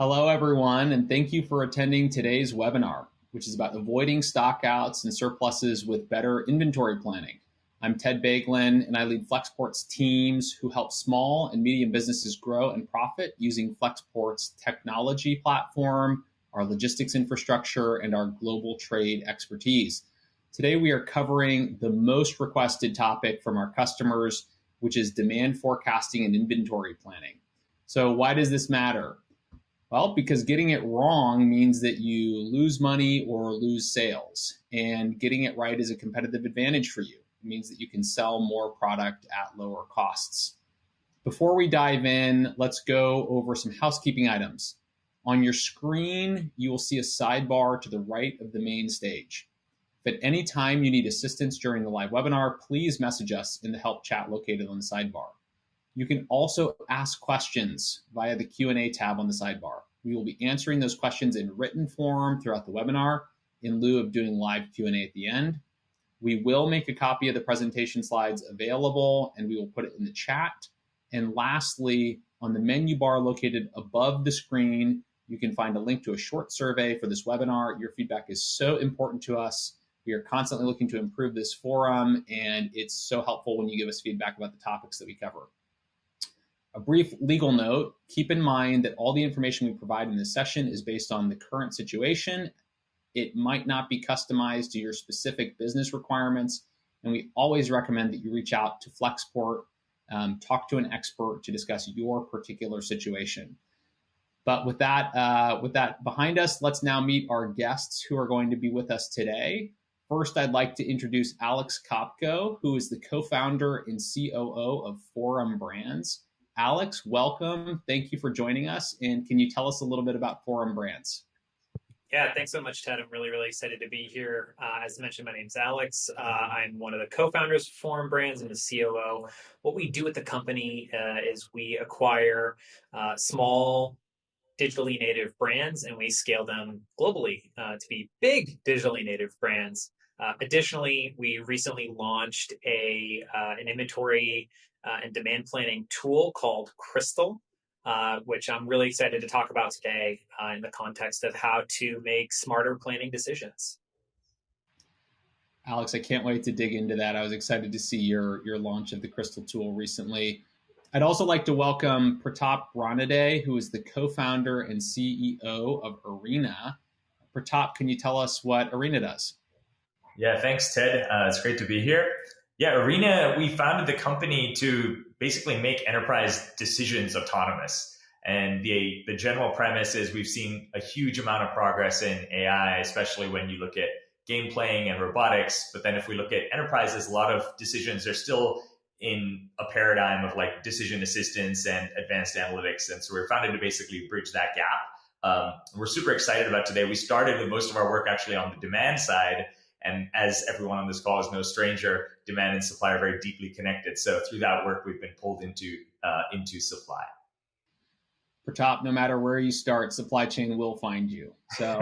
Hello, everyone, and thank you for attending today's webinar, which is about avoiding stockouts and surpluses with better inventory planning. I'm Ted Boeglin, and I lead Flexport's teams who help small and medium businesses grow and profit using Flexport's technology platform, our logistics infrastructure, and our global trade expertise. Today, we are covering the most requested topic from our customers, which is demand forecasting and inventory planning. So why does this matter? Well, because getting it wrong means that you lose money or lose sales, and getting it right is a competitive advantage for you. It means that you can sell more product at lower costs. Before we dive in, let's go over some housekeeping items. On your screen, you will see a sidebar to the right of the main stage. If at any time you need assistance during the live webinar, please message us in the help chat located on the sidebar. You can also ask questions via the Q&A tab on the sidebar. We will be answering those questions in written form throughout the webinar in lieu of doing live Q&A at the end. We will make a copy of the presentation slides available and we will put it in the chat. And lastly, on the menu bar located above the screen, you can find a link to a short survey for this webinar. Your feedback is so important to us. We are constantly looking to improve this forum, and it's so helpful when you give us feedback about the topics that we cover. A brief legal note, keep in mind that all the information we provide in this session is based on the current situation. It might not be customized to your specific business requirements, and we always recommend that you reach out to Flexport, talk to an expert to discuss your particular situation. But with that behind us, let's now meet our guests who are going to be with us today. First, I'd like to introduce Alex Kopco, who is the co-founder and COO of Forum Brands. Alex, welcome. Thank you for joining us. And can you tell us a little bit about Forum Brands? Yeah, thanks so much, Ted. I'm really excited to be here. As mentioned, my name's Alex. I'm one of the co-founders of Forum Brands and the COO. What we do at the company is we acquire small digitally native brands and we scale them globally to be big digitally native brands. Additionally, we recently launched an inventory and demand planning tool called Crystal, which I'm really excited to talk about today in the context of how to make smarter planning decisions. Alex, I can't wait to dig into that. I was excited to see your launch of the Crystal tool recently. I'd also like to welcome Pratap Ranade, who is the co-founder and CEO of Arena. Pratap, can you tell us what Arena does? Yeah, thanks, Ted. It's great to be here. Yeah, Arena, we founded the company to basically make enterprise decisions autonomous. And the general premise is we've seen a huge amount of progress in AI, especially when you look at game playing and robotics. But then if we look at enterprises, a lot of decisions are still in a paradigm of like decision assistance and advanced analytics. And so we're founded to basically bridge that gap. We're super excited about today. We started with most of our work actually on the demand side. And as everyone on this call is no stranger, demand and supply are very deeply connected. So through that work, we've been pulled into supply. Pratap, no matter where you start, supply chain will find you. So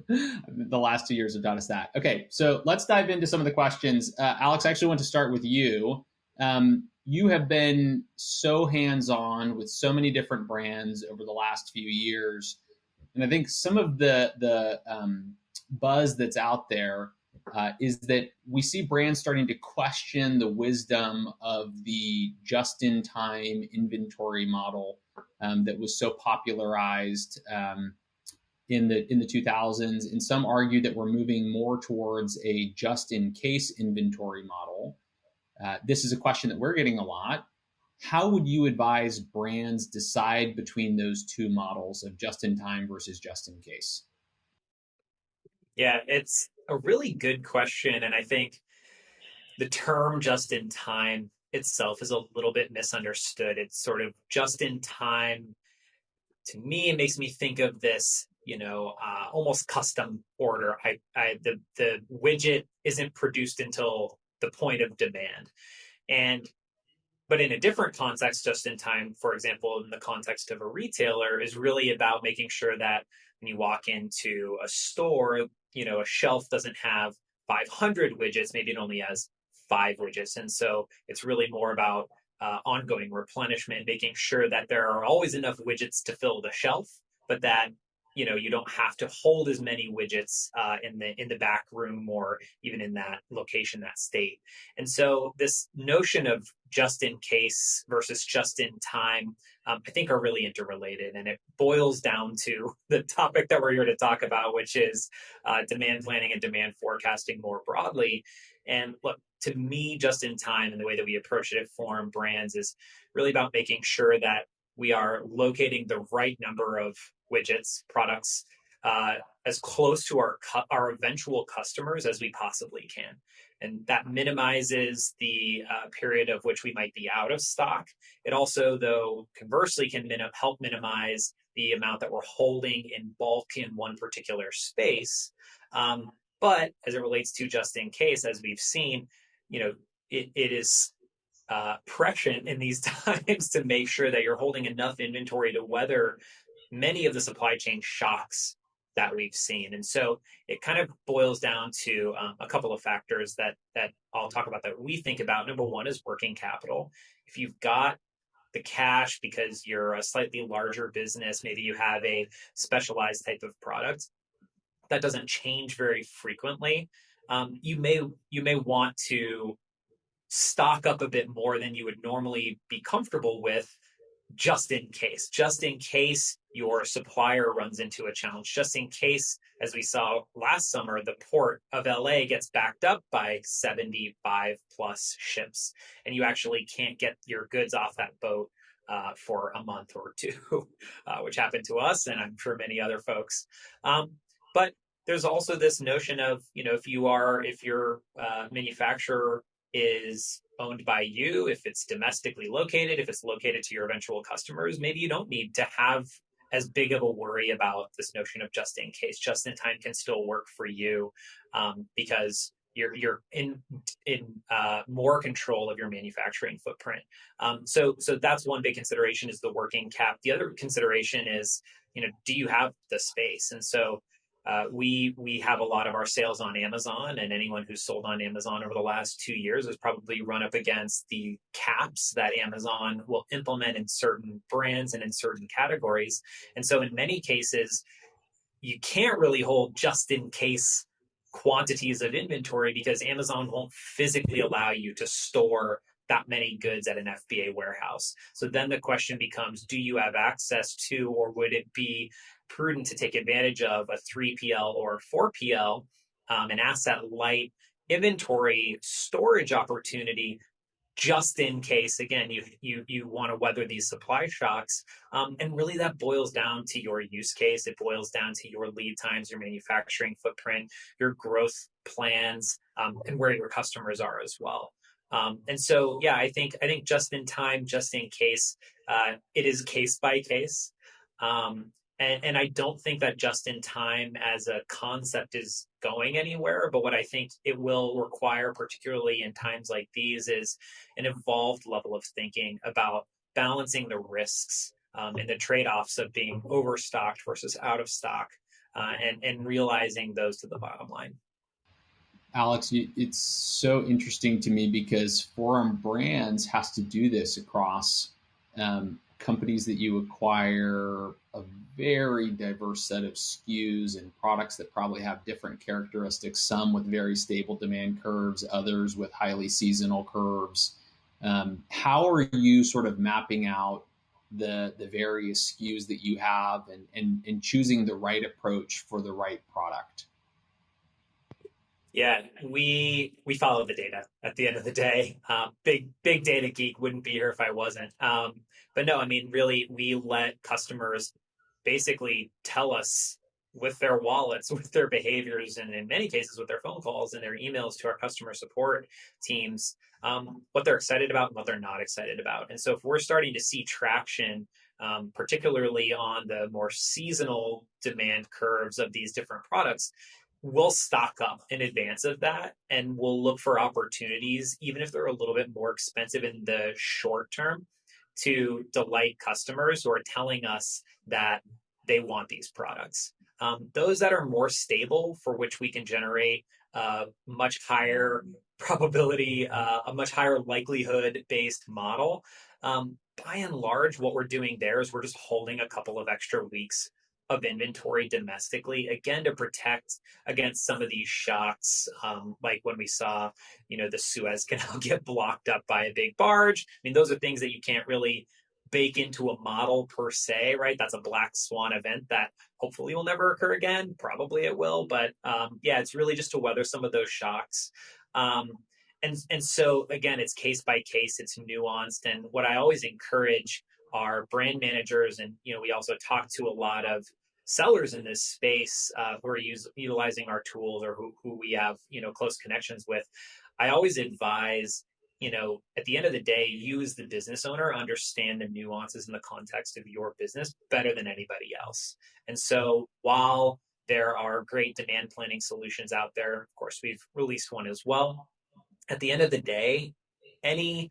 the last 2 years have taught us that. Okay, so let's dive into some of the questions. Alex, I actually want to start with you. You have been so hands-on with so many different brands over the last few years. And I think some of the buzz that's out there is that we see brands starting to question the wisdom of the just-in-time inventory model that was so popularized in the 2000s. And some argue that we're moving more towards a just-in-case inventory model. This is a question that we're getting a lot. How would you advise brands decide between those two models of just-in-time versus just-in-case? Yeah, it's a really good question. And I think the term just in time itself is a little bit misunderstood. It's sort of just in time. To me, it makes me think of this, almost custom order. The widget isn't produced until the point of demand. But in a different context, just in time, for example, in the context of a retailer, is really about making sure that when you walk into a store, a shelf doesn't have 500 widgets, maybe it only has 5 widgets. And so it's really more about ongoing replenishment, making sure that there are always enough widgets to fill the shelf, but that you don't have to hold as many widgets in the back room or even in that location, that state. And so this notion of just in case versus just in time, I think are really interrelated, and it boils down to the topic that we're here to talk about, which is demand planning and demand forecasting more broadly. And look, to me, just in time and the way that we approach it at Forum Brands is really about making sure that we are locating the right number of widgets, products, as close to our eventual customers as we possibly can. And that minimizes the period of which we might be out of stock. It also, though, conversely can help minimize the amount that we're holding in bulk in one particular space. But as it relates to just in case, as we've seen, it is prescient in these times to make sure that you're holding enough inventory to weather many of the supply chain shocks that we've seen. And so it kind of boils down to a couple of factors that I'll talk about that we think about. Number one is working capital. If you've got the cash because you're a slightly larger business, maybe you have a specialized type of product that doesn't change very frequently, you may want to stock up a bit more than you would normally be comfortable with, just in case your supplier runs into a challenge, just in case, as we saw last summer, the port of LA gets backed up by 75 plus ships and you actually can't get your goods off that boat for a month or two, which happened to us and I'm sure many other folks. But there's also this notion of, if your manufacturer is owned by you, if it's domestically located, if it's located to your eventual customers, maybe you don't need to have as big of a worry about this notion of just in case. Just in time can still work for you because you're in more control of your manufacturing footprint. So that's one big consideration, is the working cap. The other consideration is, do you have the space? And so we have a lot of our sales on Amazon, and anyone who's sold on Amazon over the last 2 years has probably run up against the caps that Amazon will implement in certain brands and in certain categories. And so in many cases, you can't really hold just in case quantities of inventory because Amazon won't physically allow you to store that many goods at an FBA warehouse. So then the question becomes, do you have access to, or would it be prudent to take advantage of a 3PL or 4PL, an asset light inventory storage opportunity, just in case, again, you want to weather these supply shocks. And really that boils down to your use case. It boils down to your lead times, your manufacturing footprint, your growth plans, and where your customers are as well. And so, yeah, I think just in time, just in case, it is case by case. And I don't think that just in time as a concept is going anywhere. But what I think it will require, particularly in times like these, is an evolved level of thinking about balancing the risks and the trade-offs of being overstocked versus out of stock, and realizing those to the bottom line. Alex, it's so interesting to me because Forum Brands has to do this across companies that you acquire, a very diverse set of SKUs and products that probably have different characteristics, some with very stable demand curves, others with highly seasonal curves. How are you sort of mapping out the various SKUs that you have and choosing the right approach for the right product? Yeah, we follow the data at the end of the day. Big data geek, wouldn't be here if I wasn't. But no, I mean, really, we let customers basically tell us with their wallets, with their behaviors, and in many cases with their phone calls and their emails to our customer support teams, what they're excited about and what they're not excited about. And so if we're starting to see traction, particularly on the more seasonal demand curves of these different products, we'll stock up in advance of that, and we'll look for opportunities, even if they're a little bit more expensive in the short term, to delight customers who are telling us that they want these products. Those that are more stable, for which we can generate a much higher probability, a much higher likelihood based model. By and large, what we're doing there is we're just holding a couple of extra weeks of inventory domestically, again, to protect against some of these shocks, like when we saw, the Suez Canal get blocked up by a big barge. I mean, those are things that you can't really bake into a model per se, right? That's a black swan event that hopefully will never occur again. Probably it will, but yeah, it's really just to weather some of those shocks. And so again, it's case by case, it's nuanced. And what I always encourage our brand managers, and we also talk to a lot of sellers in this space who are utilizing our tools, or who we have close connections with. I always advise, at the end of the day, you as the business owner understand the nuances in the context of your business better than anybody else. And so while there are great demand planning solutions out there, of course we've released one as well, at the end of the day, any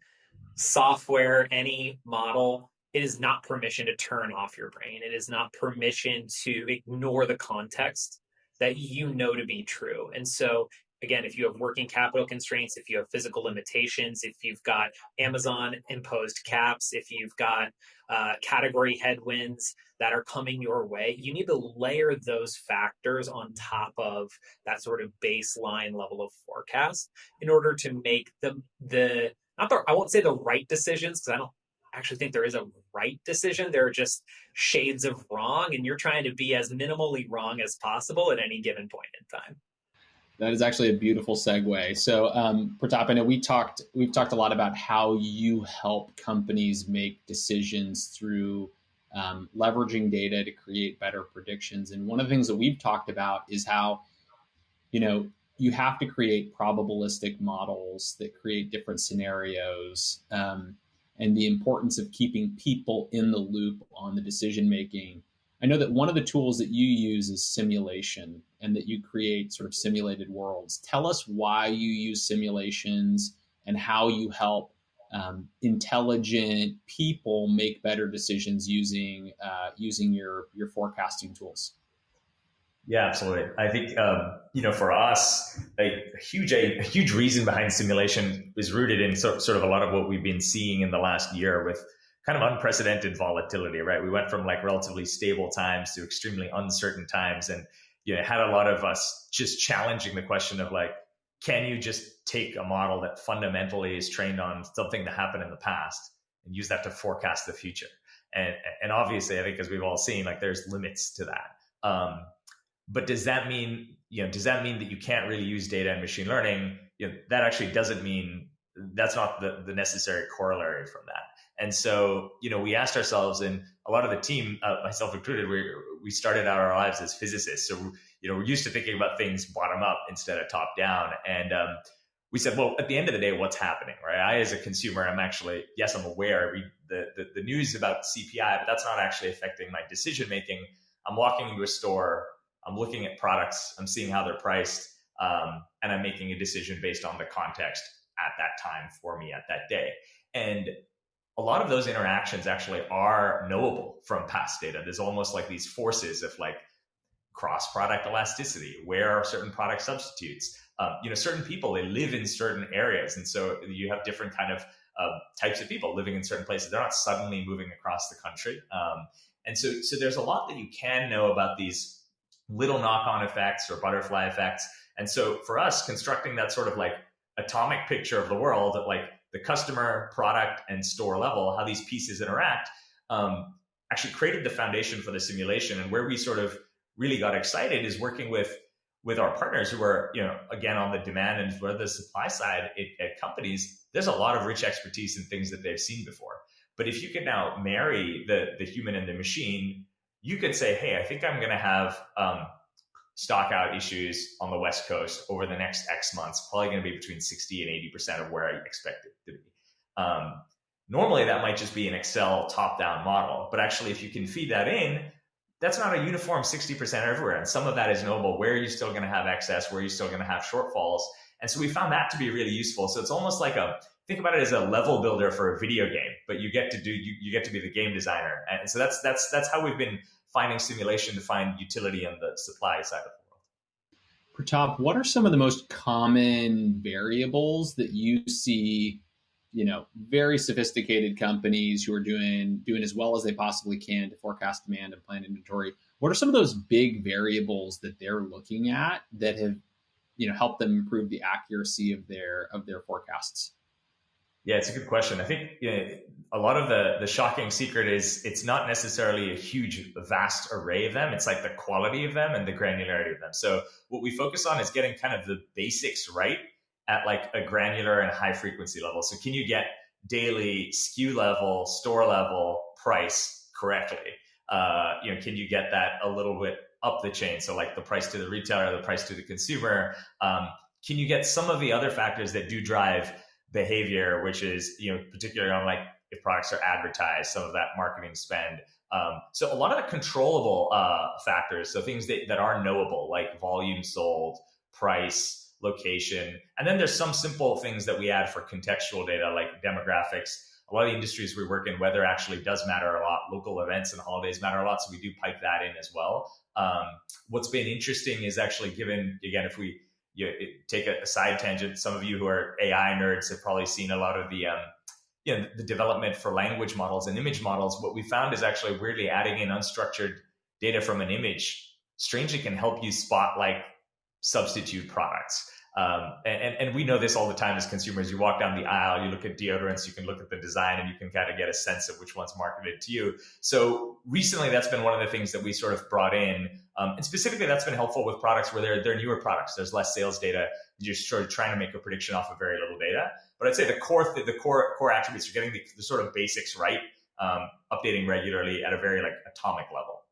software, any model, it is not permission to turn off your brain. It is not permission to ignore the context that to be true. And so, again, if you have working capital constraints, if you have physical limitations, if you've got Amazon imposed caps, if you've got category headwinds that are coming your way, you need to layer those factors on top of that sort of baseline level of forecast in order to make I won't say the right decisions, because I don't actually think there is a right decision. There are just shades of wrong, and you're trying to be as minimally wrong as possible at any given point in time. That is actually a beautiful segue. So, Pratap, I know we've talked a lot about how you help companies make decisions through leveraging data to create better predictions. And one of the things that we've talked about is how, you have to create probabilistic models that create different scenarios, and the importance of keeping people in the loop on the decision making. I know that one of the tools that you use is simulation, and that you create sort of simulated worlds. Tell us why you use simulations and how you help intelligent people make better decisions using your forecasting tools. Yeah, absolutely. I think for us, a huge reason behind simulation is rooted in sort of a lot of what we've been seeing in the last year with kind of unprecedented volatility, right? We went from like relatively stable times to extremely uncertain times, and had a lot of us just challenging the question of like, can you just take a model that fundamentally is trained on something that happened in the past and use that to forecast the future? And obviously, I think as we've all seen, like there's limits to that. But does that mean that you can't really use data and machine learning? That actually doesn't mean, that's not the necessary corollary from that. And so, we asked ourselves, and a lot of the team, myself included, we started out our lives as physicists. So, we're used to thinking about things bottom up instead of top down. And we said, well, at the end of the day, what's happening, right? I, as a consumer, I'm actually, yes, I'm aware. I read the news about CPI, but that's not actually affecting my decision making. I'm walking into a store, I'm looking at products, I'm seeing how they're priced, and I'm making a decision based on the context at that time for me at that day. And a lot of those interactions actually are knowable from past data. There's almost like these forces of like cross-product elasticity. Where are certain product substitutes? Certain people, they live in certain areas. And so you have different kind of types of people living in certain places. They're not suddenly moving across the country. And so there's a lot that you can know about these little knock-on effects or butterfly effects. And so for us, constructing that sort of like atomic picture of the world at like the customer, product, and store level, how these pieces interact, actually created the foundation for the simulation. And where we sort of really got excited is working with our partners who are, again, on the demand and where the supply side at companies, there's a lot of rich expertise in things that they've seen before. But if you can now marry the human and the machine, you could say, hey, I think I'm going to have stockout issues on the West Coast over the next X months, probably going to be between 60 and 80% of where I expect it to be. Normally, that might just be an Excel top-down model. But actually, if you can feed that in, that's not a uniform 60% everywhere. And some of that is knowable. Where are you still going to have excess? Where are you still going to have shortfalls? And so we found that to be really useful. So it's almost like think about it as a level builder for a video game, but you get to be the game designer. And so that's how we've been finding simulation to find utility on the supply side of the world. Pratap, what are some of the most common variables that you see, very sophisticated companies who are doing as well as they possibly can to forecast demand and plan inventory? What are some of those big variables that they're looking at that have, helped them improve the accuracy of their forecasts? Yeah, it's a good question. I think a lot of the shocking secret is it's not necessarily a huge, vast array of them. It's like the quality of them and the granularity of them. So what we focus on is getting kind of the basics right at like a granular and high frequency level. So can you get daily SKU level, store level price correctly? Can you get that a little bit up the chain? So like the price to the retailer, the price to the consumer. Can you get some of the other factors that do drive behavior, which is, particularly on like if products are advertised, some of that marketing spend. So a lot of the controllable factors, so things that are knowable, like volume sold, price, location. And then there's some simple things that we add for contextual data, like demographics. A lot of the industries we work in, weather actually does matter a lot. Local events and holidays matter a lot. So we do pipe that in as well. What's been interesting is actually given, again, if we take a side tangent, some of you who are AI nerds have probably seen a lot of the development for language models and image models. What we found is actually weirdly adding in unstructured data from an image strangely can help you spot like substitute products. And we know this all the time as consumers. You walk down the aisle, you look at deodorants, you can look at the design, and you can kind of get a sense of which one's marketed to you. So recently, that's been one of the things that we sort of brought in. And specifically, that's been helpful with products where they're newer products. There's less sales data. You're sort of trying to make a prediction off of very little data. But I'd say the core attributes are getting the sort of basics right, updating regularly at a very like atomic level.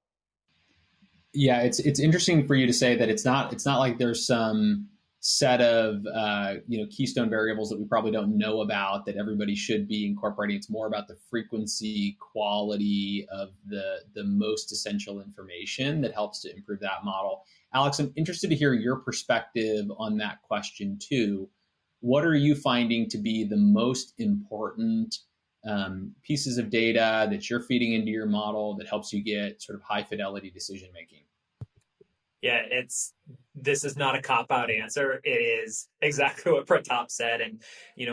Yeah, it's interesting for you to say that it's not like there's some set of keystone variables that we probably don't know about that everybody should be incorporating. It's more about the frequency, quality of the most essential information that helps to improve that model. Alex, I'm interested to hear your perspective on that question too. What are you finding to be the most important pieces of data that you're feeding into your model that helps you get sort of high fidelity decision making? Yeah, this is not a cop-out answer. It is exactly what Pratap said. And,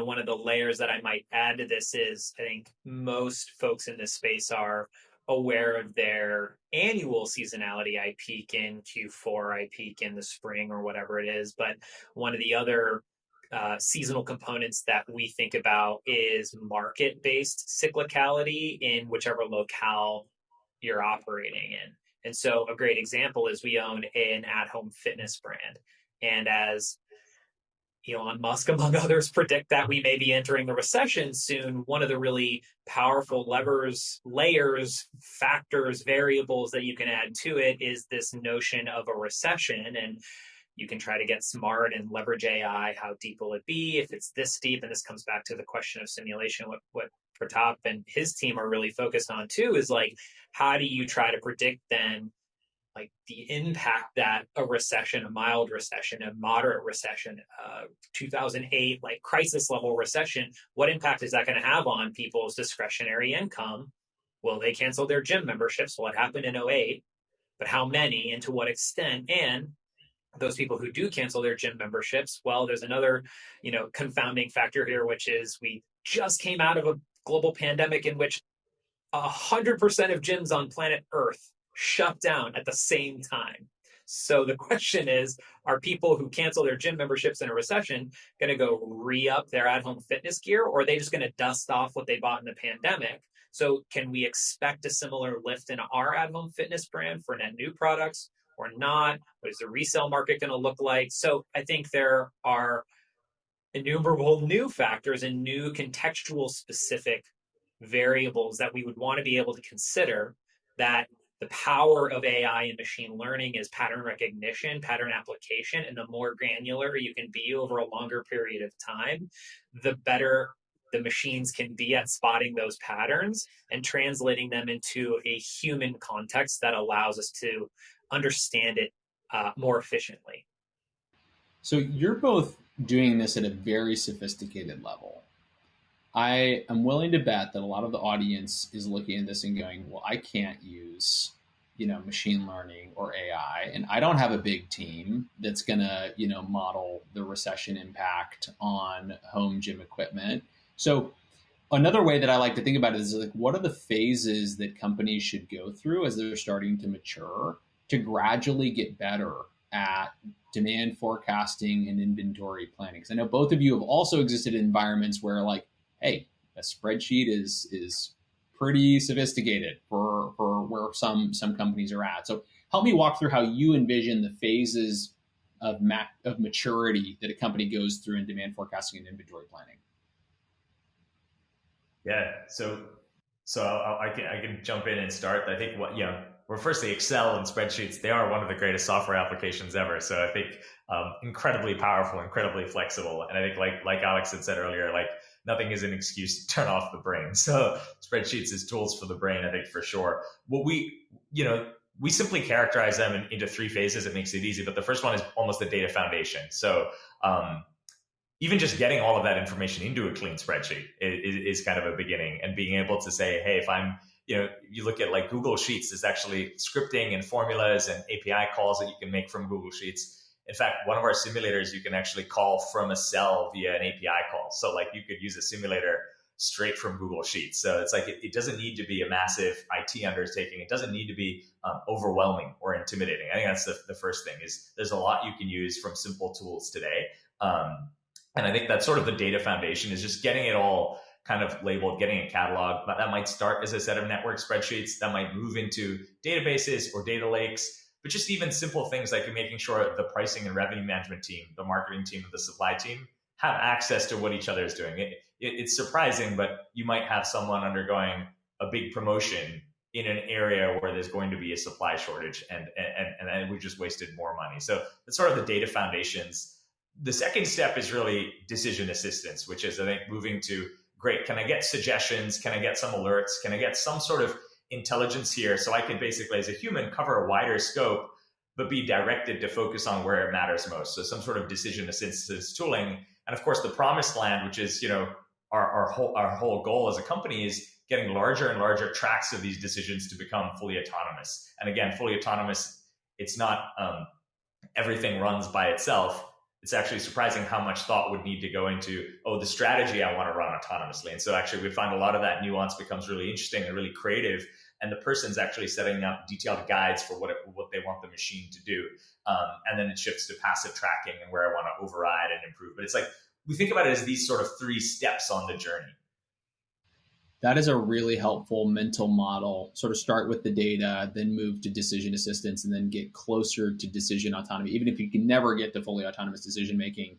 one of the layers that I might add to this is I think most folks in this space are aware of their annual seasonality. I peak in Q4, I peak in the spring or whatever it is. But one of the other seasonal components that we think about is market-based cyclicality in whichever locale you're operating in. And so a great example is we own an at-home fitness brand. And as Elon Musk, among others, predict that we may be entering a recession soon, one of the really powerful layers, factors, variables that you can add to it is this notion of a recession. And you can try to get smart and leverage AI. How deep will it be? If it's this deep, and this comes back to the question of simulation, what Pratap and his team are really focused on too, is like, how do you try to predict then like the impact that a recession, a mild recession, a moderate recession, 2008, like crisis level recession, what impact is that going to have on people's discretionary income? Will they cancel their gym memberships? Well, it happened in 08, but how many and to what extent? And those people who do cancel their gym memberships, well, there's another, confounding factor here, which is we just came out of a global pandemic in which 100% of gyms on planet Earth shut down at the same time. So the question is, are people who cancel their gym memberships in a recession going to go re-up their at-home fitness gear, or are they just going to dust off what they bought in the pandemic? So can we expect a similar lift in our at-home fitness brand for net new products or not? What is the resale market going to look like? So I think there are innumerable new factors and new contextual specific variables that we would want to be able to consider. That the power of AI and machine learning is pattern recognition, pattern application, and the more granular you can be over a longer period of time, the better the machines can be at spotting those patterns and translating them into a human context that allows us to understand it more efficiently. So you're both doing this at a very sophisticated level. I am willing to bet that a lot of the audience is looking at this and going, well, I can't use, machine learning or AI, and I don't have a big team that's going to, model the recession impact on home gym equipment. So another way that I like to think about it is like, what are the phases that companies should go through as they're starting to mature? to gradually get better at demand forecasting and inventory planning? Because I know both of you have also existed in environments where, like, hey, a spreadsheet is pretty sophisticated for where some companies are at. So help me walk through how you envision the phases of maturity that a company goes through in demand forecasting and inventory planning. Yeah, so I can jump in and start. I think we're firstly Excel and spreadsheets. They are one of the greatest software applications ever. So I think incredibly powerful, incredibly flexible, and I think like Alex had said earlier, like nothing is an excuse to turn off the brain. So spreadsheets is tools for the brain, I think for sure. What we simply characterize them into three phases. It makes it easy, but the first one is almost the data foundation. So even just getting all of that information into a clean spreadsheet is kind of a beginning, and being able to say, hey, if I'm, you look at like Google Sheets, there's actually scripting and formulas and API calls that you can make from Google Sheets. In fact, one of our simulators, you can actually call from a cell via an API call. So like you could use a simulator straight from Google Sheets. So it's like, it doesn't need to be a massive IT undertaking. It doesn't need to be overwhelming or intimidating. I think that's the first thing, is there's a lot you can use from simple tools today. And I think that's sort of the data foundation, is just getting it all kind of labeled, getting a catalog. But that might start as a set of network spreadsheets, that might move into databases or data lakes, but just even simple things like making sure the pricing and revenue management team, the marketing team, and the supply team have access to what each other is doing. It's surprising, but you might have someone undergoing a big promotion in an area where there's going to be a supply shortage, and we just wasted more money. So that's sort of the data foundations. The second step is really decision assistance, which is, I think, moving to, great, can I get suggestions? Can I get some alerts? Can I get some sort of intelligence here so I can basically, as a human, cover a wider scope, but be directed to focus on where it matters most? So some sort of decision assistance tooling. And of course, the promised land, which is, our whole goal as a company, is getting larger and larger tracks of these decisions to become fully autonomous. And again, fully autonomous, it's not everything runs by itself. It's actually surprising how much thought would need to go into, the strategy I want to run autonomously. And so actually we find a lot of that nuance becomes really interesting and really creative. And the person's actually setting up detailed guides for what they want the machine to do. And then it shifts to passive tracking and where I want to override and improve. But it's like, we think about it as these sort of three steps on the journey. That is a really helpful mental model. Sort of start with the data, then move to decision assistance, and then get closer to decision autonomy, even if you can never get to fully autonomous decision making.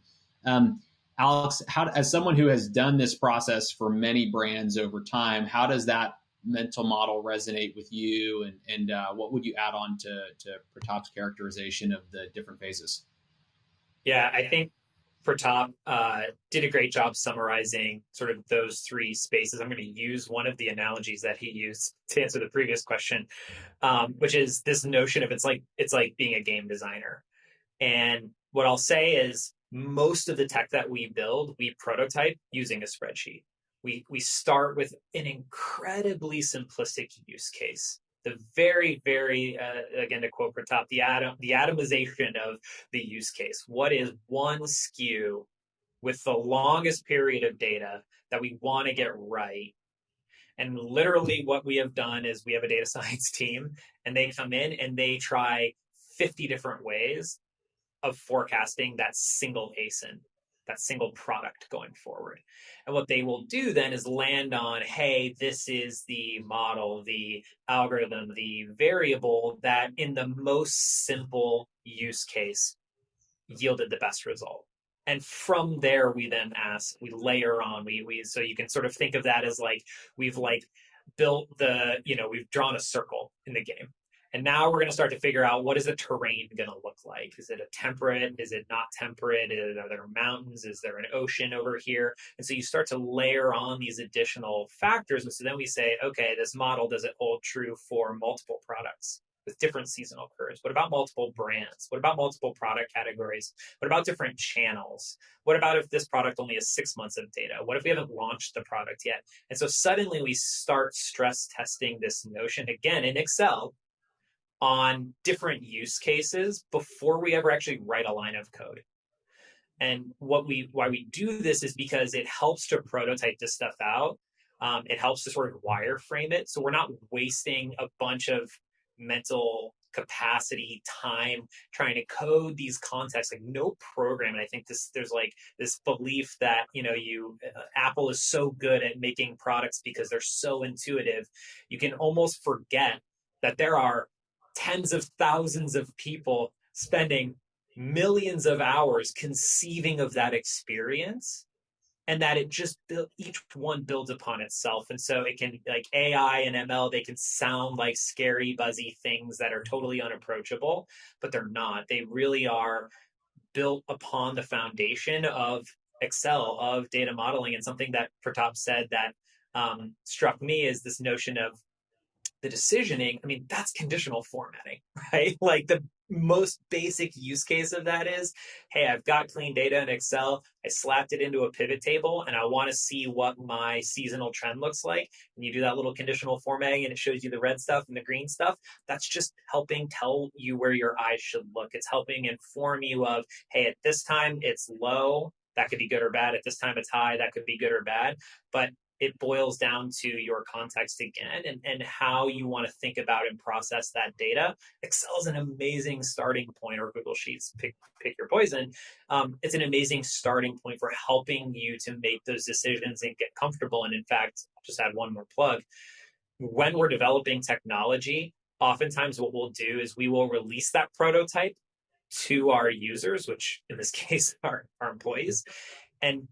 Alex, as someone who has done this process for many brands over time, how does that mental model resonate with you? And what would you add on to Pratap's characterization of the different phases? Yeah, I think Pratap did a great job summarizing sort of those three spaces. I'm going to use one of the analogies that he used to answer the previous question, which is this notion of it's like being a game designer. And what I'll say is, most of the tech that we build, we prototype using a spreadsheet. We start with an incredibly simplistic use case. The very, very, again, to quote Pratap, the atomization of the use case. What is one SKU with the longest period of data that we want to get right? And literally what we have done is we have a data science team, and they come in and they try 50 different ways of forecasting that single ASIN, that single product going forward. And what they will do then is land on, hey, this is the model, the algorithm, the variable that in the most simple use case yielded the best result. And from there, we then we layer on, so you can sort of think of that as like, we've like built we've drawn a circle in the game. And now we're going to start to figure out, what is the terrain going to look like? Is it a temperate? Is it not temperate? Are there mountains? Is there an ocean over here? And so you start to layer on these additional factors. And so then we say, okay, this model, does it hold true for multiple products with different seasonal curves? What about multiple brands? What about multiple product categories? What about different channels? What about if this product only has 6 months of data? What if we haven't launched the product yet? And so suddenly we start stress testing this notion again in Excel on different use cases before we ever actually write a line of code. And why we do this is because it helps to prototype this stuff out. It helps to sort of wireframe it. So we're not wasting a bunch of mental capacity, time, trying to code these contexts, like no program. And I think there's like this belief that, Apple is so good at making products because they're so intuitive. You can almost forget that there are tens of thousands of people spending millions of hours conceiving of that experience, and that it just each one builds upon itself. And so it can, like AI and ML, they can sound like scary, buzzy things that are totally unapproachable, but they're not. They really are built upon the foundation of Excel, of data modeling. And something that Pratap said that struck me is this notion of the decisioning. I mean, that's conditional formatting, right? Like the most basic use case of that is, hey, I've got clean data in Excel. I slapped it into a pivot table and I want to see what my seasonal trend looks like. And you do that little conditional formatting and it shows you the red stuff and the green stuff. That's just helping tell you where your eyes should look. It's helping inform you of, hey, at this time it's low. That could be good or bad. At this time it's high. That could be good or bad. But it boils down to your context again, and how you want to think about and process that data. Excel is an amazing starting point, or Google Sheets, pick your poison. It's an amazing starting point for helping you to make those decisions and get comfortable. And in fact, I'll just add one more plug. When we're developing technology, oftentimes what we'll do is we will release that prototype to our users, which in this case are our employees. And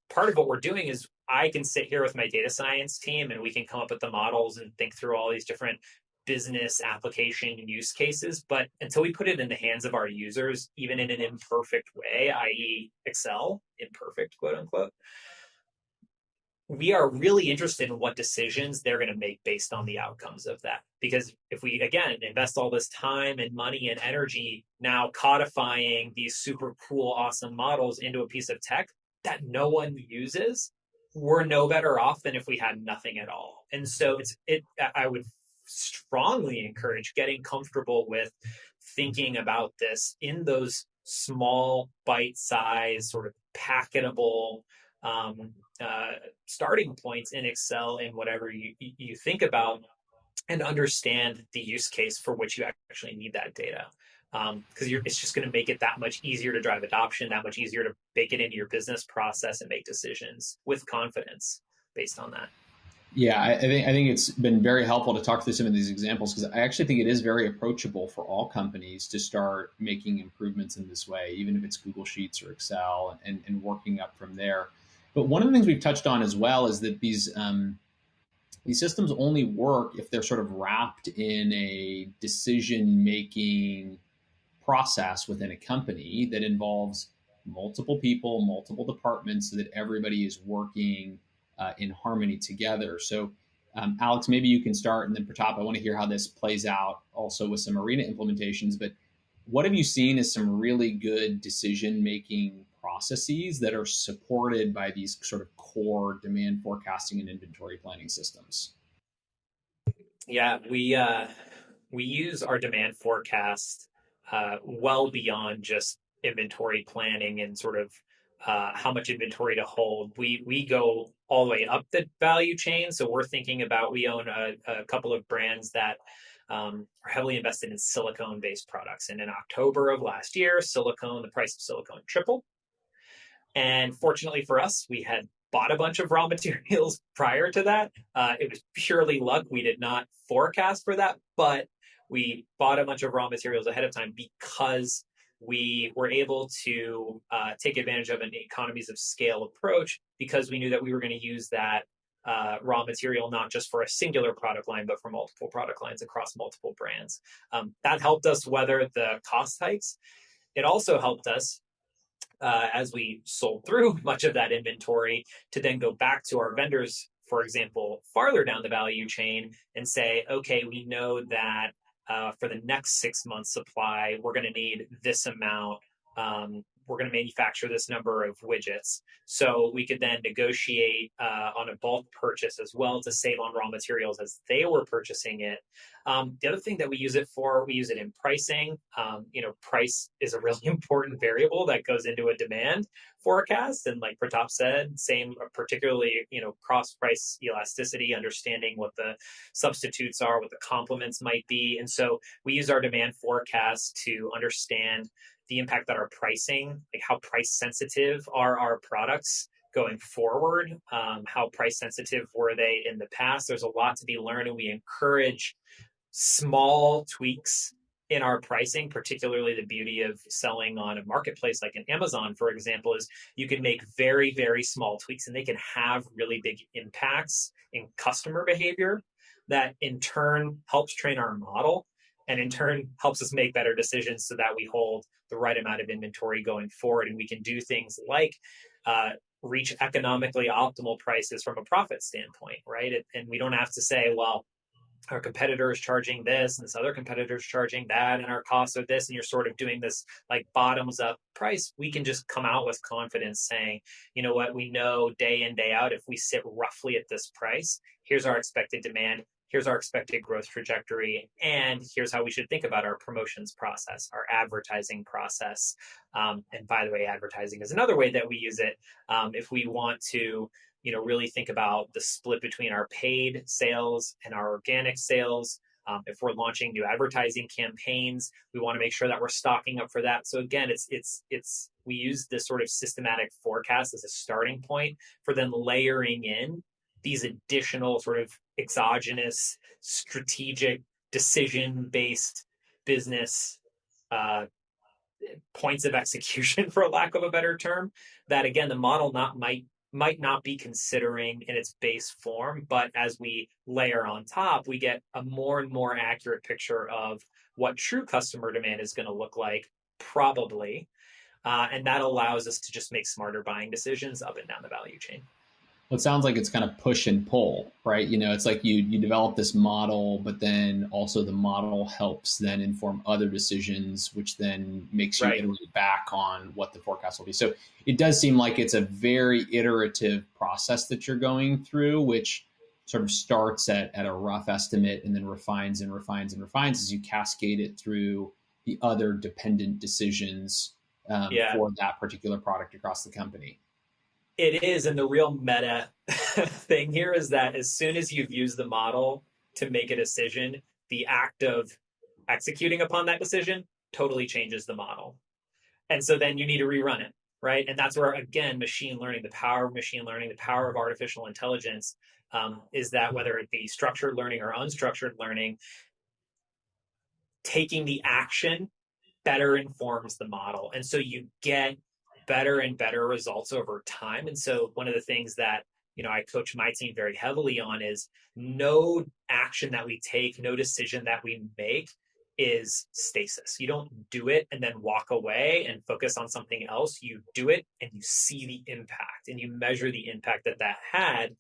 part of what we're doing is I can sit here with my data science team and we can come up with the models and think through all these different business application use cases. But until we put it in the hands of our users, even in an imperfect way, i.e. Excel, imperfect, quote unquote, we are really interested in what decisions they're going to make based on the outcomes of that. Because if we, again, invest all this time and money and energy now codifying these super cool, awesome models into a piece of tech that no one uses, we're no better off than if we had nothing at all. And so I would strongly encourage getting comfortable with thinking about this in those small, bite-sized, sort of packetable starting points in Excel and whatever you think about, and understand the use case for which you actually need that data. Because it's just going to make it that much easier to drive adoption, that much easier to bake it into your business process and make decisions with confidence based on that. Yeah, I think it's been very helpful to talk through some of these examples, because I actually think it is very approachable for all companies to start making improvements in this way, even if it's Google Sheets or Excel, and working up from there. But one of the things we've touched on as well is that these systems only work if they're sort of wrapped in a decision-making process within a company that involves multiple people, multiple departments, so that everybody is working in harmony together. So, Alex, maybe you can start, and then Pratap, I want to hear how this plays out also with some Arena implementations. But what have you seen as some really good decision-making processes that are supported by these sort of core demand forecasting and inventory planning systems? Yeah, we use our demand forecast well beyond just inventory planning and sort of how much inventory to hold. We go all the way up the value chain. So we're thinking about, we own a couple of brands that are heavily invested in silicone-based products. And in October of last year, the price of silicone tripled. And fortunately for us, we had bought a bunch of raw materials prior to that. It was purely luck. We did not forecast for that, but we bought a bunch of raw materials ahead of time because we were able to take advantage of an economies of scale approach, because we knew that we were going to use that raw material not just for a singular product line, but for multiple product lines across multiple brands. That helped us weather the cost hikes. It also helped us, as we sold through much of that inventory, to then go back to our vendors, for example, farther down the value chain and say, okay, we know that for the next 6 months supply, we're going to need this amount. we're going to manufacture this number of widgets. So we could then negotiate on a bulk purchase as well to save on raw materials as they were purchasing it. The other thing that we use it for, we use it in pricing. Price is a really important variable that goes into a demand forecast. And like Pratap said, same, particularly, cross price elasticity, understanding what the substitutes are, what the complements might be. And so we use our demand forecast to understand the impact that our pricing, like how price sensitive are our products going forward, how price sensitive were they in the past. There's a lot to be learned, and we encourage small tweaks in our pricing. Particularly the beauty of selling on a marketplace like an Amazon, for example, is you can make very, very small tweaks and they can have really big impacts in customer behavior that in turn helps train our model and in turn helps us make better decisions so that we hold the right amount of inventory going forward. And we can do things like reach economically optimal prices from a profit standpoint, right? And we don't have to say, well, our competitor is charging this and this other competitor is charging that and our costs are this, and you're sort of doing this like bottoms up price. We can just come out with confidence saying, you know what, we know day in, day out, if we sit roughly at this price, here's our expected demand, here's our expected growth trajectory, and here's how we should think about our promotions process, our advertising process. And by the way, advertising is another way that we use it. If we want to really think about the split between our paid sales and our organic sales. If we're launching new advertising campaigns, we want to make sure that we're stocking up for that. So again, we use this sort of systematic forecast as a starting point for then layering in these additional sort of exogenous, strategic, decision-based business points of execution, for lack of a better term, that again, the model might not be considering in its base form, but as we layer on top, we get a more and more accurate picture of what true customer demand is going to look like, probably. And that allows us to just make smarter buying decisions up and down the value chain. Well, it sounds like it's kind of push and pull, right? It's like you develop this model, but then also the model helps then inform other decisions, which then makes you iterate back on what the forecast will be. So it does seem like it's a very iterative process that you're going through, which sort of starts at a rough estimate and then refines and refines and refines as you cascade it through the other dependent decisions for that particular product across the company. It is. And the real meta thing here is that as soon as you've used the model to make a decision, the act of executing upon that decision totally changes the model. And so then you need to rerun it, right? And that's where, again, machine learning, the power of machine learning, the power of artificial intelligence is that whether it be structured learning or unstructured learning, taking the action better informs the model. And so you get better and better results over time. And so one of the things that, I coach my team very heavily on is no action that we take, no decision that we make is stasis. You don't do it and then walk away and focus on something else. You do it and you see the impact and you measure the impact that had,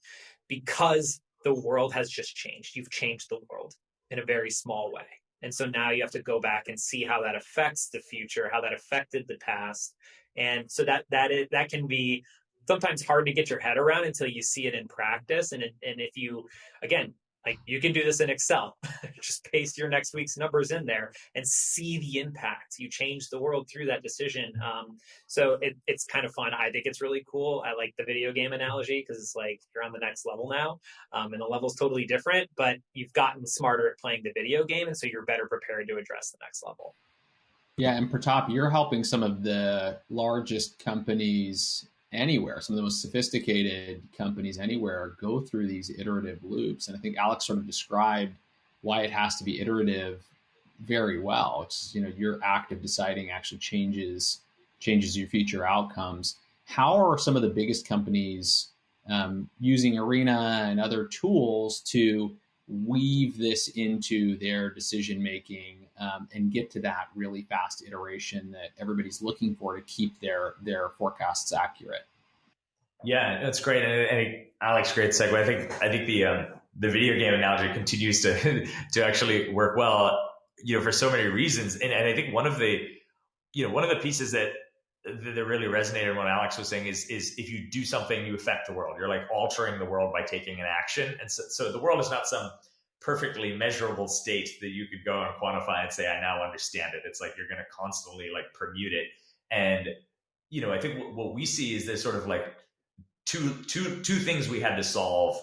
because the world has just changed. You've changed the world in a very small way. And so now you have to go back and see how that affects the future, how that affected the past. And so that can be sometimes hard to get your head around until you see it in practice. And if you, again, like you can do this in Excel, just paste your next week's numbers in there and see the impact. You change the world through that decision. So it's kind of fun. I think it's really cool. I like the video game analogy because it's like you're on the next level now, and the level's totally different, but you've gotten smarter at playing the video game. And so you're better prepared to address the next level. Yeah, and Pratap, you're helping some of the largest companies anywhere, some of the most sophisticated companies anywhere go through these iterative loops. And I think Alex sort of described why it has to be iterative very well. It's, your act of deciding actually changes your future outcomes. How are some of the biggest companies using Arena and other tools to weave this into their decision making and get to that really fast iteration that everybody's looking for to keep their forecasts accurate? Yeah, that's great. And Alex, great segue. I think the video game analogy continues to actually work well, for so many reasons. And I think one of the pieces that that really resonated what Alex was saying is if you do something, you affect the world. You're like altering the world by taking an action. And so the world is not some perfectly measurable state that you could go and quantify and say, I now understand it. It's like you're going to constantly like permute it. And, I think what we see is there's sort of like two things we had to solve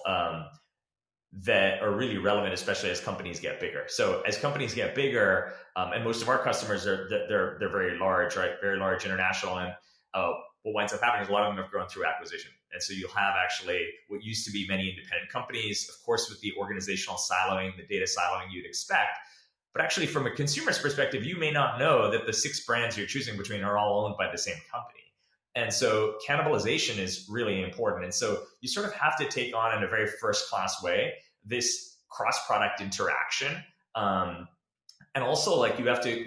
that are really relevant, especially as companies get bigger. So as companies get bigger, and most of our customers they're very large, right? Very large international. And what winds up happening is a lot of them have grown through acquisition. And so you'll have actually what used to be many independent companies, of course, with the organizational siloing, the data siloing you'd expect. But actually, from a consumer's perspective, you may not know that the 6 brands you're choosing between are all owned by the same company. And so cannibalization is really important. And so you sort of have to take on in a very first class way this cross-product interaction. And also like you have to,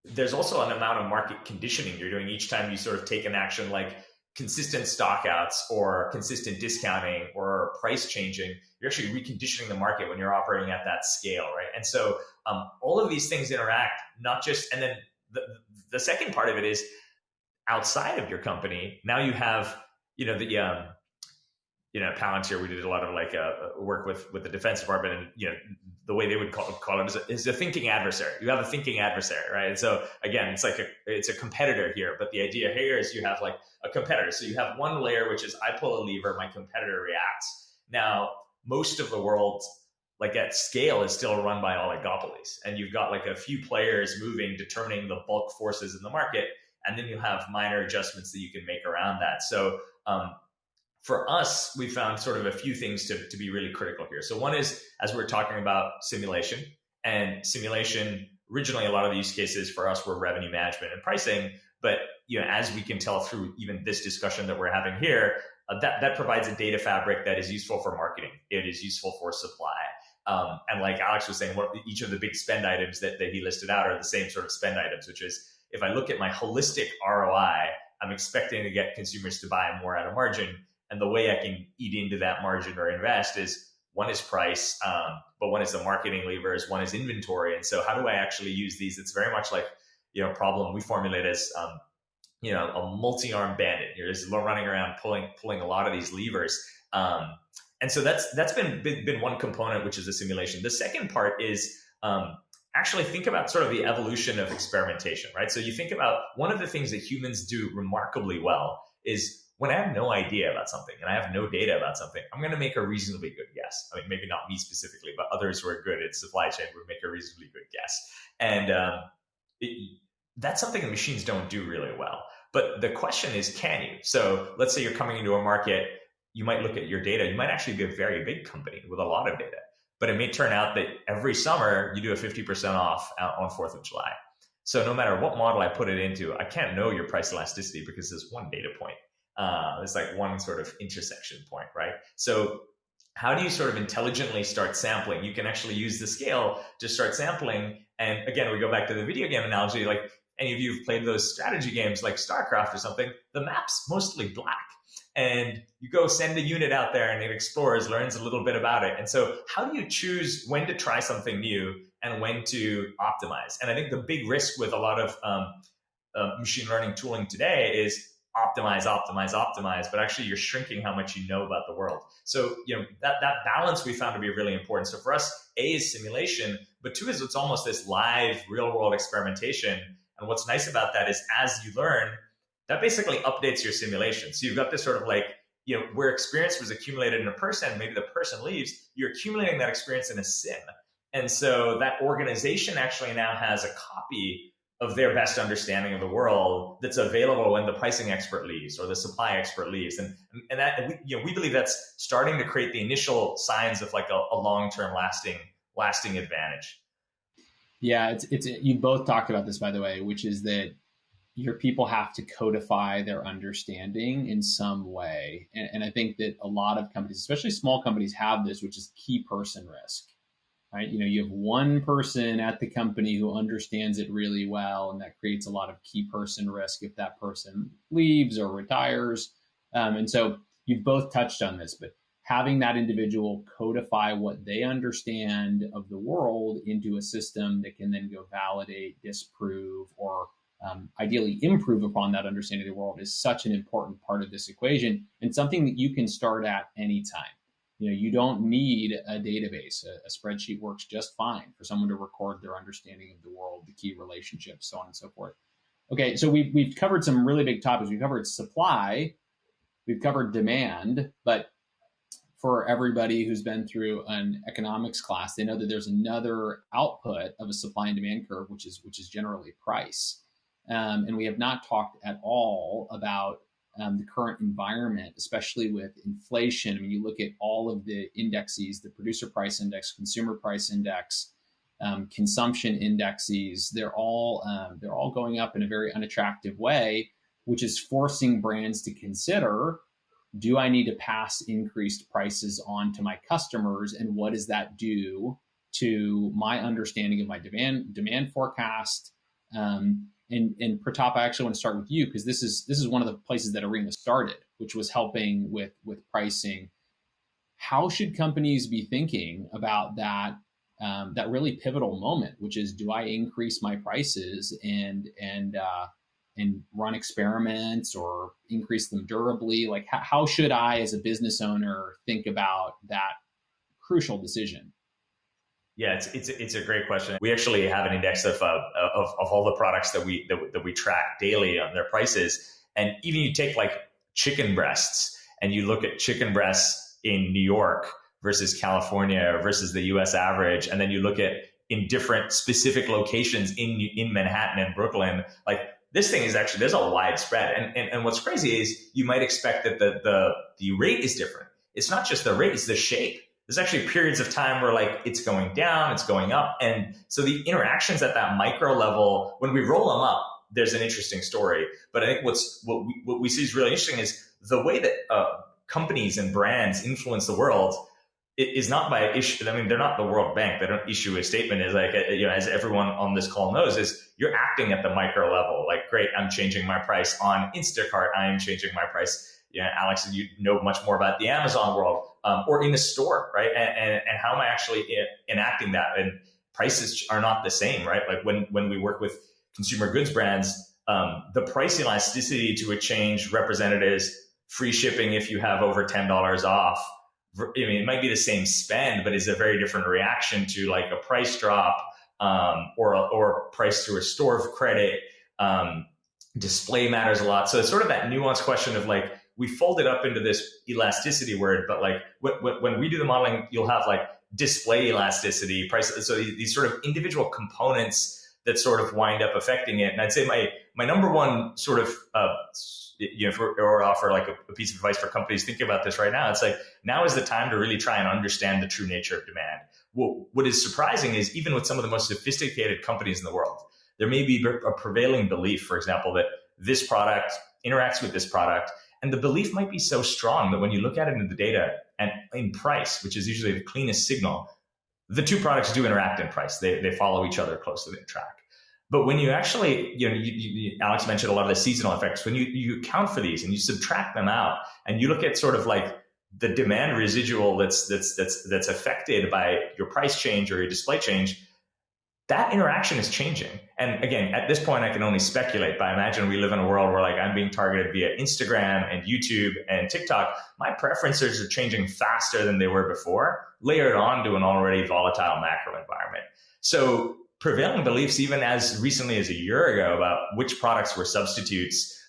there's also an amount of market conditioning you're doing each time you sort of take an action like consistent stockouts or consistent discounting or price changing. You're actually reconditioning the market when you're operating at that scale, right? And so all of these things interact, not just, and then the second part of it is outside of your company. Now you have, Palantir, we did a lot of like work with the Defense Department, and the way they would call it is a thinking adversary. You have a thinking adversary, right? And so again, it's a competitor here, but the idea here is you have like a competitor. So you have one layer, which is I pull a lever, my competitor reacts. Now, most of the world, like at scale, is still run by oligopolies, and you've got like a few players moving, determining the bulk forces in the market, and then you have minor adjustments that you can make around that. So for us, we found sort of a few things to be really critical here. So one is, as we're talking about simulation, and simulation, originally a lot of the use cases for us were revenue management and pricing. But as we can tell through even this discussion that we're having here, that provides a data fabric that is useful for marketing. It is useful for supply. And like Alex was saying, each of the big spend items that he listed out are the same sort of spend items, which is if I look at my holistic ROI, I'm expecting to get consumers to buy more at a margin. And the way I can eat into that margin or invest is one is price, but one is the marketing levers, one is inventory. And so how do I actually use these? It's very much like, a problem we formulate as, a multi-armed bandit. You're just running around pulling a lot of these levers. And so that's been one component, which is the simulation. The second part is actually think about sort of the evolution of experimentation, right? So you think about one of the things that humans do remarkably well is when I have no idea about something and I have no data about something, I'm going to make a reasonably good guess. I mean, maybe not me specifically, but others who are good at supply chain would make a reasonably good guess. And that's something that machines don't do really well. But the question is, can you? So let's say you're coming into a market, you might look at your data. You might actually be a very big company with a lot of data. But it may turn out that every summer you do a 50% off on 4th of July. So no matter what model I put it into, I can't know your price elasticity because there's one data point. It's like one sort of intersection point, right? So how do you sort of intelligently start sampling? You can actually use the scale to start sampling. And again, we go back to the video game analogy, like any of you who've played those strategy games like StarCraft or something, the map's mostly black. And you go send a unit out there and it explores, learns a little bit about it. And so how do you choose when to try something new and when to optimize? And I think the big risk with a lot of machine learning tooling today is optimize, but actually you're shrinking how much you know about the world. So, that balance we found to be really important. So for us, A is simulation, but 2 is it's almost this live real world experimentation. And what's nice about that is as you learn, that basically updates your simulation. So you've got this sort of like, where experience was accumulated in a person, maybe the person leaves, you're accumulating that experience in a sim. And so that organization actually now has a copy of their best understanding of the world that's available when the pricing expert leaves or the supply expert leaves. And we believe that's starting to create the initial signs of like a long-term lasting advantage. Yeah, it's you both talked about this, by the way, which is that your people have to codify their understanding in some way. And I think that a lot of companies, especially small companies, have this, which is key person risk, right? You have one person at the company who understands it really well, and that creates a lot of key person risk if that person leaves or retires. And so you've both touched on this, but having that individual codify what they understand of the world into a system that can then go validate, disprove, or ideally improve upon that understanding of the world is such an important part of this equation, and something that you can start at any time. You don't need a database. A spreadsheet works just fine for someone to record their understanding of the world, the key relationships, so on and so forth. Okay, so we've covered some really big topics. We've covered supply, we've covered demand, but for everybody who's been through an economics class, they know that there's another output of a supply and demand curve, which is generally price. And we have not talked at all about the current environment, especially with inflation. I mean, you look at all of the indexes, the producer price index, consumer price index, consumption indexes, they're all going up in a very unattractive way, which is forcing brands to consider, do I need to pass increased prices on to my customers? And what does that do to my understanding of my demand forecast? And Pratap, I actually want to start with you, because this is one of the places that Arena started, which was helping with pricing. How should companies be thinking about that really pivotal moment, which is, do I increase my prices and run experiments or increase them durably? Like, how should I, as a business owner, think about that crucial decision? Yeah, it's a great question. We actually have an index of all the products that we track daily on their prices, and even you take like chicken breasts, and you look at chicken breasts in New York versus California versus the U.S. average, and then you look at in different specific locations in Manhattan and Brooklyn, like this thing is actually, there's a wide spread, and what's crazy is you might expect that the rate is different. It's not just the rate; it's the shape. There's actually periods of time where like it's going down, it's going up. And so the interactions at that micro level, when we roll them up, there's an interesting story. But I think what we see is really interesting is the way that companies and brands influence the world is not by issue. I mean, they're not the World Bank. They don't issue a statement. Is like, as everyone on this call knows, is you're acting at the micro level. Like, great, I'm changing my price on Instacart. I am changing my price. Alex, you know much more about the Amazon world, or in a store, right? And how am I actually enacting that? And prices are not the same, right? Like when we work with consumer goods brands, the price elasticity to a change represented as free shipping if you have over $10 off. I mean, it might be the same spend, but it's a very different reaction to like a price drop, or price through a store of credit. Display matters a lot. So it's sort of that nuanced question of like, we fold it up into this elasticity word, but like when we do the modeling, you'll have like display elasticity, price. So these sort of individual components that sort of wind up affecting it. And I'd say my number one sort of, or offer like a piece of advice for companies thinking about this right now, it's like, now is the time to really try and understand the true nature of demand. What is surprising is even with some of the most sophisticated companies in the world, there may be a prevailing belief, for example, that this product interacts with this product. And the belief might be so strong that when you look at it in the data and in price, which is usually the cleanest signal, the two products do interact in price. They follow each other closely, they track. But when you actually, Alex mentioned a lot of the seasonal effects. When you account for these and you subtract them out and you look at sort of like the demand residual that's affected by your price change or your display change, that interaction is changing. And again, at this point, I can only speculate, but I imagine we live in a world where like I'm being targeted via Instagram and YouTube and TikTok. My preferences are changing faster than they were before, layered onto an already volatile macro environment. So prevailing beliefs, even as recently as a year ago, about which products were substitutes,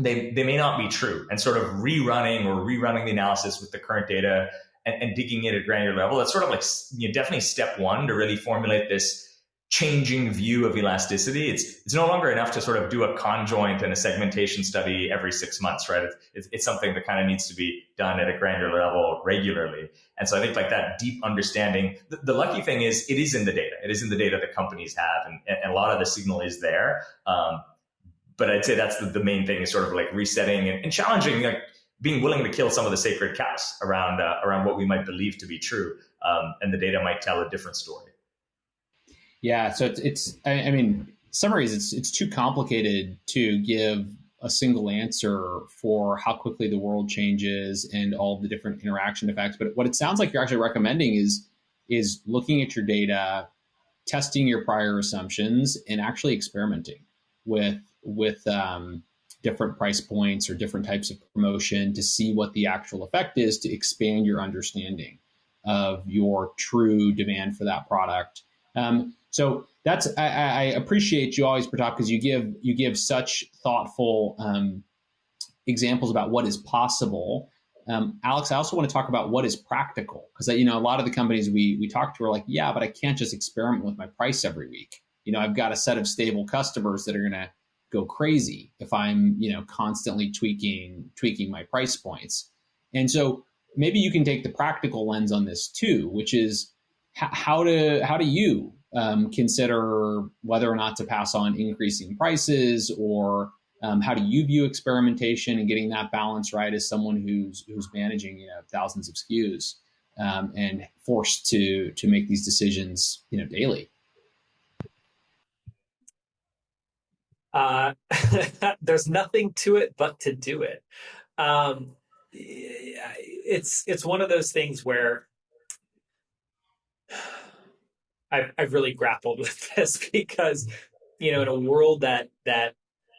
they may not be true. And sort of rerunning the analysis with the current data and digging in at a granular level, that's sort of like definitely step one to really formulate this changing view of elasticity. It's no longer enough to sort of do a conjoint and a segmentation study every 6 months, right? It's something that kind of needs to be done at a granular level regularly. And so I think like that deep understanding, the lucky thing is it is in the data. It is in the data that companies have, and a lot of the signal is there. But I'd say that's the main thing, is sort of like resetting and challenging, like being willing to kill some of the sacred cows around what we might believe to be true. And the data might tell a different story. Yeah, so I mean, summary is it's too complicated to give a single answer for how quickly the world changes and all the different interaction effects. But what it sounds like you're actually recommending is looking at your data, testing your prior assumptions, and actually experimenting with different price points or different types of promotion to see what the actual effect is, to expand your understanding of your true demand for that product. So that's I appreciate you always, Pratap, because you give such thoughtful examples about what is possible. Alex, I also want to talk about what is practical, because a lot of the companies we talk to are like, yeah, but I can't just experiment with my price every week. I've got a set of stable customers that are going to go crazy if I'm constantly tweaking my price points. And so maybe you can take the practical lens on this too, which is how do you consider whether or not to pass on increasing prices, or how do you view experimentation and getting that balance right as someone who's managing thousands of SKUs and forced to make these decisions daily? There's nothing to it but to do it. It's one of those things where I've really grappled with this because, in a world that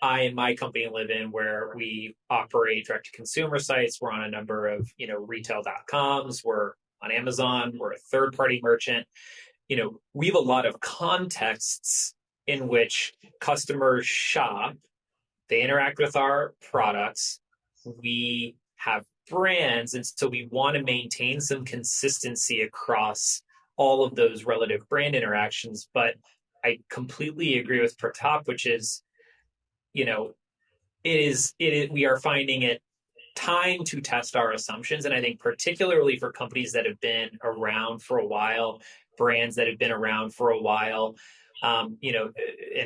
I and my company live in, where we operate direct to consumer sites, we're on a number of, retail.coms, we're on Amazon, we're a third party merchant. We have a lot of contexts in which customers shop, they interact with our products, we have brands, and so we want to maintain some consistency across all of those relative brand interactions. But I completely agree with Pratap, which is, we are finding it time to test our assumptions. And I think particularly for companies that have been around for a while, brands that have been around for a while, and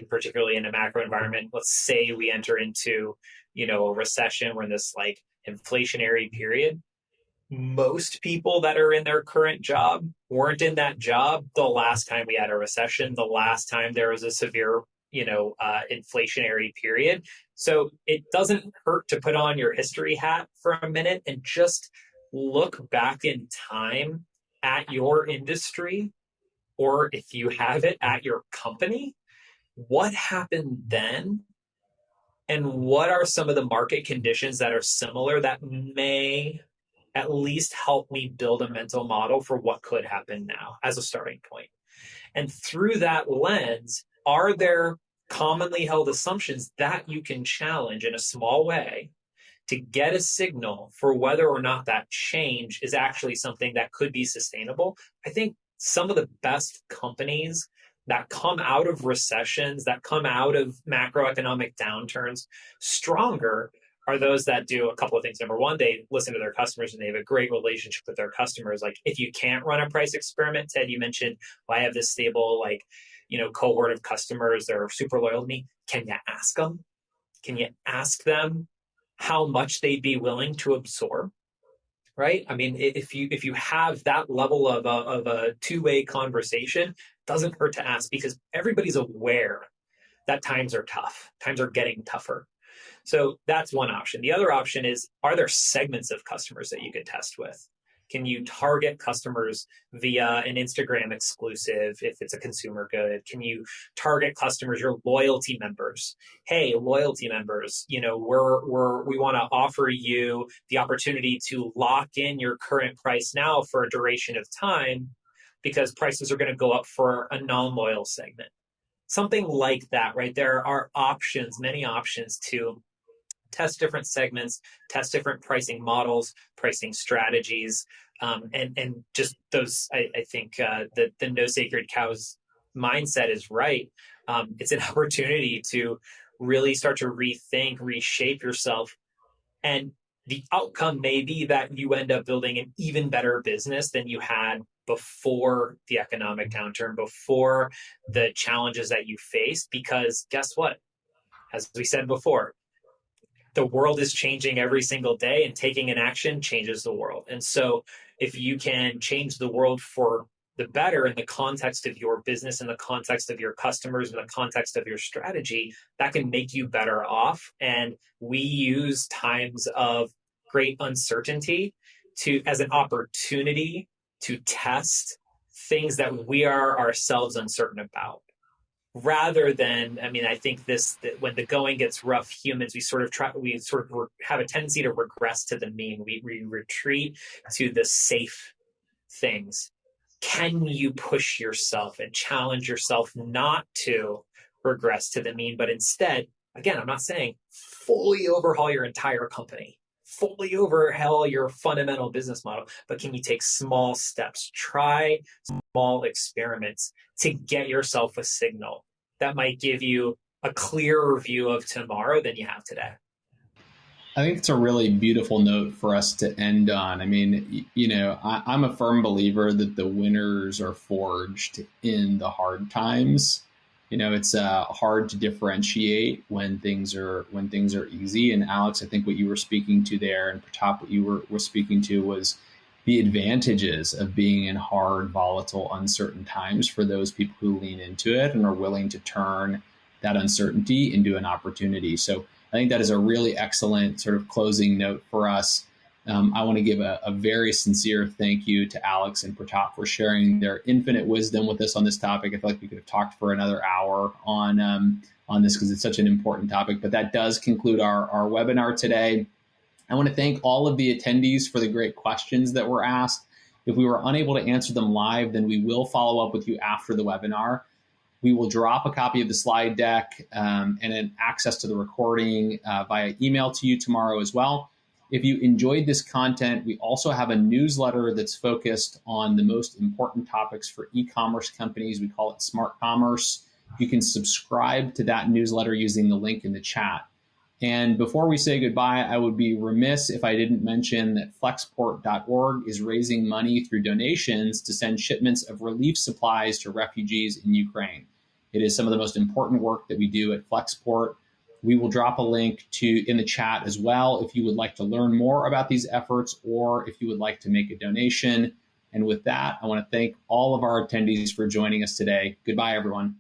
particularly in a macro environment, let's say we enter into, a recession, we're in this like inflationary period. Most people that are in their current job weren't in that job the last time we had a recession, the last time there was a severe, inflationary period. So it doesn't hurt to put on your history hat for a minute and just look back in time at your industry, or if you have it at your company, what happened then? And what are some of the market conditions that are similar that may at least help me build a mental model for what could happen now as a starting point? And through that lens, are there commonly held assumptions that you can challenge in a small way to get a signal for whether or not that change is actually something that could be sustainable? I think some of the best companies that come out of recessions, that come out of macroeconomic downturns stronger, are those that do a couple of things. Number one, they listen to their customers and they have a great relationship with their customers. Like if you can't run a price experiment, Ted, you mentioned, well, I have this stable, cohort of customers that are super loyal to me. Can you ask them? Can you ask them how much they'd be willing to absorb? Right? I mean, if you have that level of a two-way conversation, doesn't hurt to ask, because everybody's aware that times are tough. Times are getting tougher. So that's one option. The other option is, are there segments of customers that you could test with? Can you target customers via an Instagram exclusive if it's a consumer good? Can you target customers, your loyalty members? Hey, loyalty members, we want to offer you the opportunity to lock in your current price now for a duration of time, because prices are going to go up for a non-loyal segment. Something like that, right? There are options, many options to test different segments, test different pricing models, pricing strategies, and just those. I think the no sacred cows mindset is right. It's an opportunity to really start to rethink, reshape yourself, and the outcome may be that you end up building an even better business than you had before the economic downturn, before the challenges that you faced. Because guess what? As we said before, the world is changing every single day, and taking an action changes the world. And so if you can change the world for the better in the context of your business, in the context of your customers, in the context of your strategy, that can make you better off. And we use times of great uncertainty as an opportunity to test things that we are ourselves uncertain about. rather than, I mean, I think that when the going gets rough, humans, we sort of have a tendency to regress to the mean. We retreat to the safe things. Can you push yourself and challenge yourself not to regress to the mean, but instead, again, I'm not saying fully overhaul your entire company, fully overhaul your fundamental business model, but can you take small steps, try small experiments to get yourself a signal that might give you a clearer view of tomorrow than you have today? I think it's a really beautiful note for us to end on. I mean, I'm a firm believer that the winners are forged in the hard times. It's hard to differentiate when things are easy. And Alex, I think what you were speaking to there, and Pratap, what you were speaking to was the advantages of being in hard, volatile, uncertain times for those people who lean into it and are willing to turn that uncertainty into an opportunity. So I think that is a really excellent sort of closing note for us. I want to give a very sincere thank you to Alex and Pratap for sharing their infinite wisdom with us on this topic. I feel like we could have talked for another hour on this because it's such an important topic. But that does conclude our webinar today. I want to thank all of the attendees for the great questions that were asked. If we were unable to answer them live, then we will follow up with you after the webinar. We will drop a copy of the slide deck and an access to the recording via email to you tomorrow as well. If you enjoyed this content, we also have a newsletter that's focused on the most important topics for e-commerce companies. We call it Smart Commerce. You can subscribe to that newsletter using the link in the chat. And before we say goodbye, I would be remiss if I didn't mention that flexport.org is raising money through donations to send shipments of relief supplies to refugees in Ukraine. It is some of the most important work that we do at Flexport. We will drop a link in the chat as well if you would like to learn more about these efforts or if you would like to make a donation. And with that, I want to thank all of our attendees for joining us today. Goodbye, everyone.